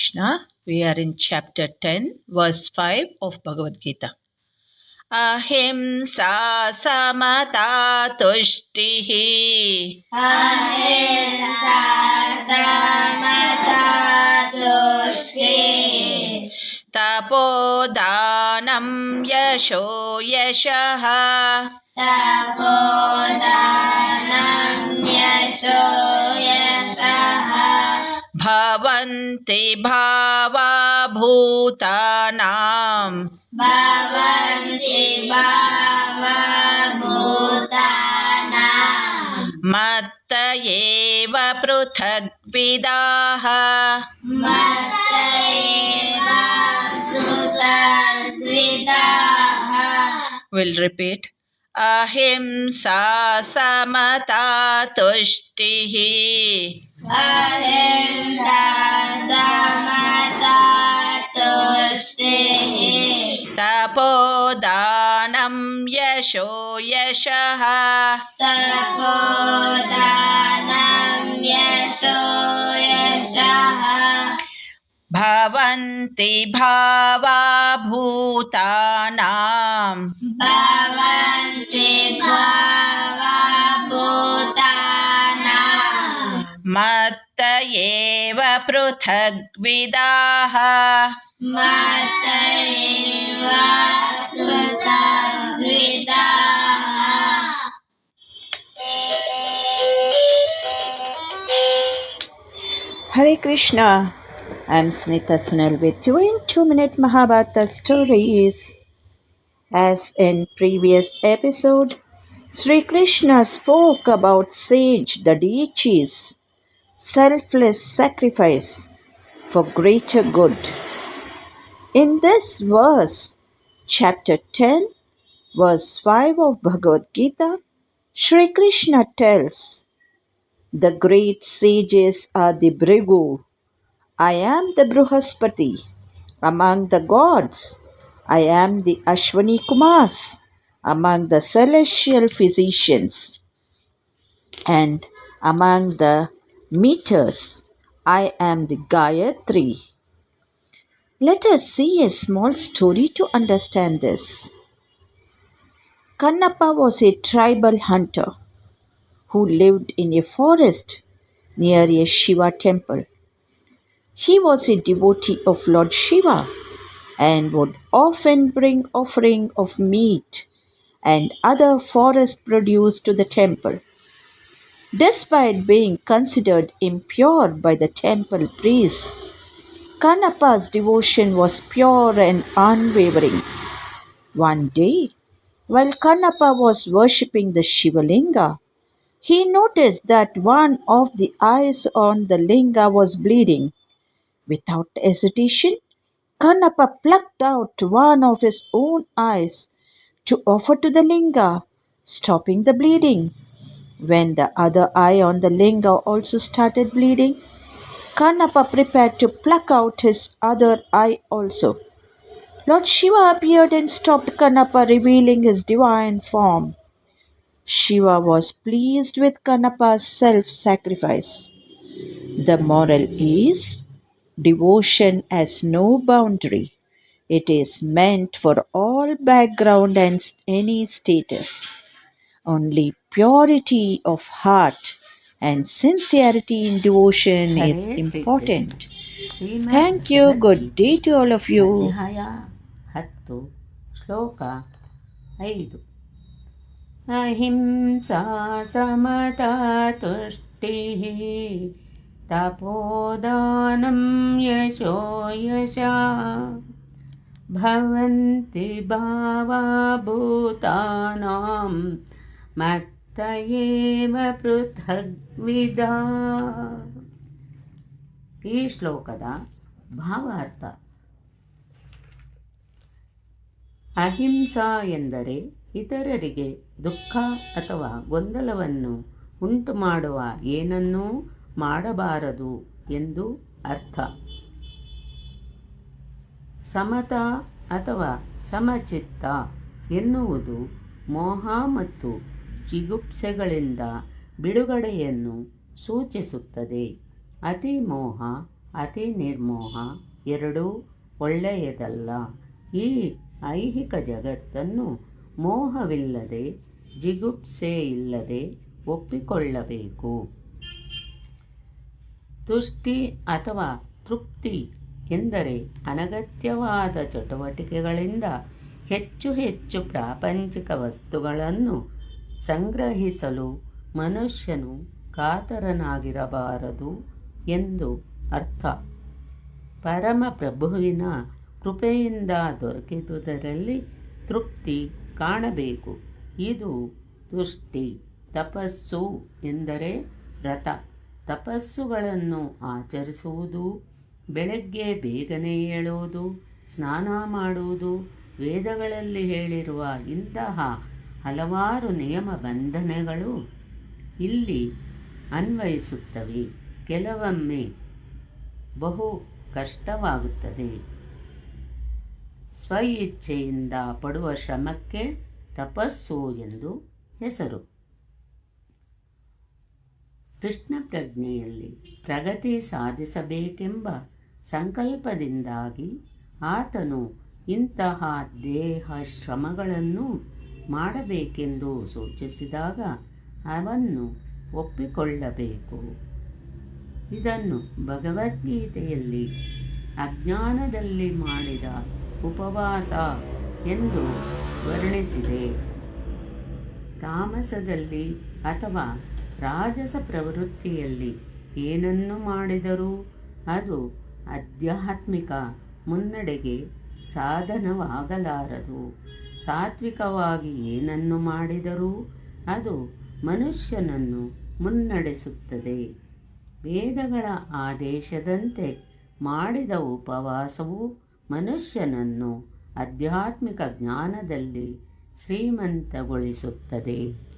Krishna. We are in chapter 10, verse 5 of Bhagavad Gita. Ahimsa samata tushtihi Ahimsa samata tushtihi tapodanam yasho yashaha tapodanam yasho yasaha bhavanti bhava bhutanam bhavanti bhava bhutanam matta eva pruthagvidaha. mattayeva prutadvidaha. We'll repeat. Ahimsa samata tushtihi Ahimsa samata tushtihi tapodanam yasho yashaha tapodanam yasho yasaha bhavanti bhava bhutanam bhavanti bhava bhutanam matta eva pruthagvidaha. mattayeva prutadvidaha. Hare Krishna. I'm Sunita Sunel with you in 2-minute Mahabharata stories. As in previous episode, Sri Krishna spoke about sage the deities, selfless sacrifice for greater good. In this verse, chapter 10, verse 5 of Bhagavad Gita, Sri Krishna tells, the great sages are the Bhrigu. I am the Bruhaspati. Among the gods, I am the Ashwani Kumars. Among the celestial physicians and among the meters, I am the Gayatri. Let us see a small story to understand this. Kannappa was a tribal hunter who lived in a forest near a Shiva temple. He was a devotee of Lord Shiva and would often bring offering of meat and other forest produce to the temple. Despite being considered impure by the temple priests, Kannappa's devotion was pure and unwavering. One day, while Kannappa was worshipping the Shivalinga, he noticed that one of the eyes on the linga was bleeding. Without hesitation, Kannappa plucked out one of his own eyes to offer to the linga, stopping the bleeding. When the other eye on the linga also started bleeding, Kannappa prepared to pluck out his other eye also. Lord Shiva appeared and stopped Kannappa, revealing his divine form. Shiva was pleased with Kannappa's self-sacrifice. The moral is, devotion has no boundary. It is meant for all background and any status. Only purity of heart and sincerity in devotion is important. Thank you. Good day to all of you. ಅಧ್ಯಾಯ 10 ಶ್ಲೋಕ 5 ಅಹಿಂಸಾ ಸಮತಾ ತುಷ್ಟಿಃ ತಪೋದಾನಂ ಯಶೋ ಯಶಃ ಭವಂತಿ ಭಾವಾ ಭೂತಾನಾಂ ಮತ್ತ ಏವ ಪೃಥಗ್ವಿಧಾ. ಈ ಶ್ಲೋಕದ ಭಾವಾರ್ಥ: ಅಹಿಂಸಾ ಎಂದರೆ ಇತರರಿಗೆ ದುಃಖ ಅಥವಾ ಗೊಂದಲವನ್ನು ಉಂಟು ಮಾಡುವ ಏನನ್ನೂ ಮಾಡಬಾರದು ಎಂದು ಅರ್ಥ. ಸಮತ ಅಥವಾ ಸಮಚಿತ್ತ ಎನ್ನುವುದು ಮೋಹ ಮತ್ತು ಜಿಗುಪ್ಸೆಗಳಿಂದ ಬಿಡುಗಡೆಯನ್ನು ಸೂಚಿಸುತ್ತದೆ. ಅತಿ ಮೋಹ ಅತಿ ನಿರ್ಮೋಹ ಎರಡೂ ಒಳ್ಳೆಯದಲ್ಲ. ಈ ಐಹಿಕ ಜಗತ್ತನ್ನು ಮೋಹವಿಲ್ಲದೆ, ಜಿಗುಪ್ಸೆ ಇಲ್ಲದೆ ಒಪ್ಪಿಕೊಳ್ಳಬೇಕು. ತುಷ್ಟಿ ಅಥವಾ ತೃಪ್ತಿ ಎಂದರೆ ಅನಗತ್ಯವಾದ ಚಟುವಟಿಕೆಗಳಿಂದ ಹೆಚ್ಚು ಹೆಚ್ಚು ಪ್ರಾಪಂಚಿಕ ವಸ್ತುಗಳನ್ನು ಸಂಗ್ರಹಿಸಲು ಮನುಷ್ಯನು ಕಾತರನಾಗಿರಬಾರದು ಎಂದು ಅರ್ಥ. ಪರಮಪ್ರಭುವಿನ ಕೃಪೆಯಿಂದ ದೊರಕಿದುದರಲ್ಲಿ ತೃಪ್ತಿ ಕಾಣಬೇಕು. ಇದು ತುಷ್ಟಿ. ತಪಸ್ಸು ಎಂದರೆ ವ್ರತ. ತಪಸ್ಸುಗಳನ್ನು ಆಚರಿಸುವುದು, ಬೆಳಗ್ಗೆ ಬೇಗನೆ ಏಳುವುದು, ಸ್ನಾನ ಮಾಡುವುದು, ವೇದಗಳಲ್ಲಿ ಹೇಳಿರುವ ಇಂತಹ ಹಲವಾರು ನಿಯಮ ಬಂಧನಗಳು ಇಲ್ಲಿ ಅನ್ವಯಿಸುತ್ತವೆ. ಕೆಲವೊಮ್ಮೆ ಬಹು ಕಷ್ಟವಾಗುತ್ತದೆ. ಸ್ವಇಚ್ಛೆಯಿಂದ ಪಡುವ ಶ್ರಮಕ್ಕೆ ತಪಸ್ಸು ಎಂದು ಹೆಸರು. ಕೃಷ್ಣ ಪ್ರಜ್ಞೆಯಲ್ಲಿ ಪ್ರಗತಿ ಸಾಧಿಸಬೇಕೆಂಬ ಸಂಕಲ್ಪದಿಂದಾಗಿ ಆತನು ಇಂತಹ ದೇಹ ಶ್ರಮಗಳನ್ನು ಮಾಡಬೇಕೆಂದು ಸೂಚಿಸಿದಾಗ ಅವನ್ನು ಒಪ್ಪಿಕೊಳ್ಳಬೇಕು. ಇದನ್ನು ಭಗವದ್ಗೀತೆಯಲ್ಲಿ ಅಜ್ಞಾನದಲ್ಲಿ ಮಾಡಿದ ಉಪವಾಸ ಎಂದು ವರ್ಣಿಸಿದೆ. ತಾಮಸದಲ್ಲಿ ಅಥವಾ ರಾಜಸ ಪ್ರವೃತ್ತಿಯಲ್ಲಿ ಏನನ್ನು ಮಾಡಿದರೂ ಅದು ಆಧ್ಯಾತ್ಮಿಕ ಮುನ್ನಡೆಗೆ ಸಾಧನವಾಗಲಾರದು. ಸಾತ್ವಿಕವಾಗಿ ಏನನ್ನು ಮಾಡಿದರೂ ಅದು ಮನುಷ್ಯನನ್ನು ಮುನ್ನಡೆಸುತ್ತದೆ. ವೇದಗಳ ಆದೇಶದಂತೆ ಮಾಡಿದ ಉಪವಾಸವು ಮನುಷ್ಯನನ್ನು ಆಧ್ಯಾತ್ಮಿಕ ಜ್ಞಾನದಲ್ಲಿ ಶ್ರೀಮಂತಗೊಳಿಸುತ್ತದೆ.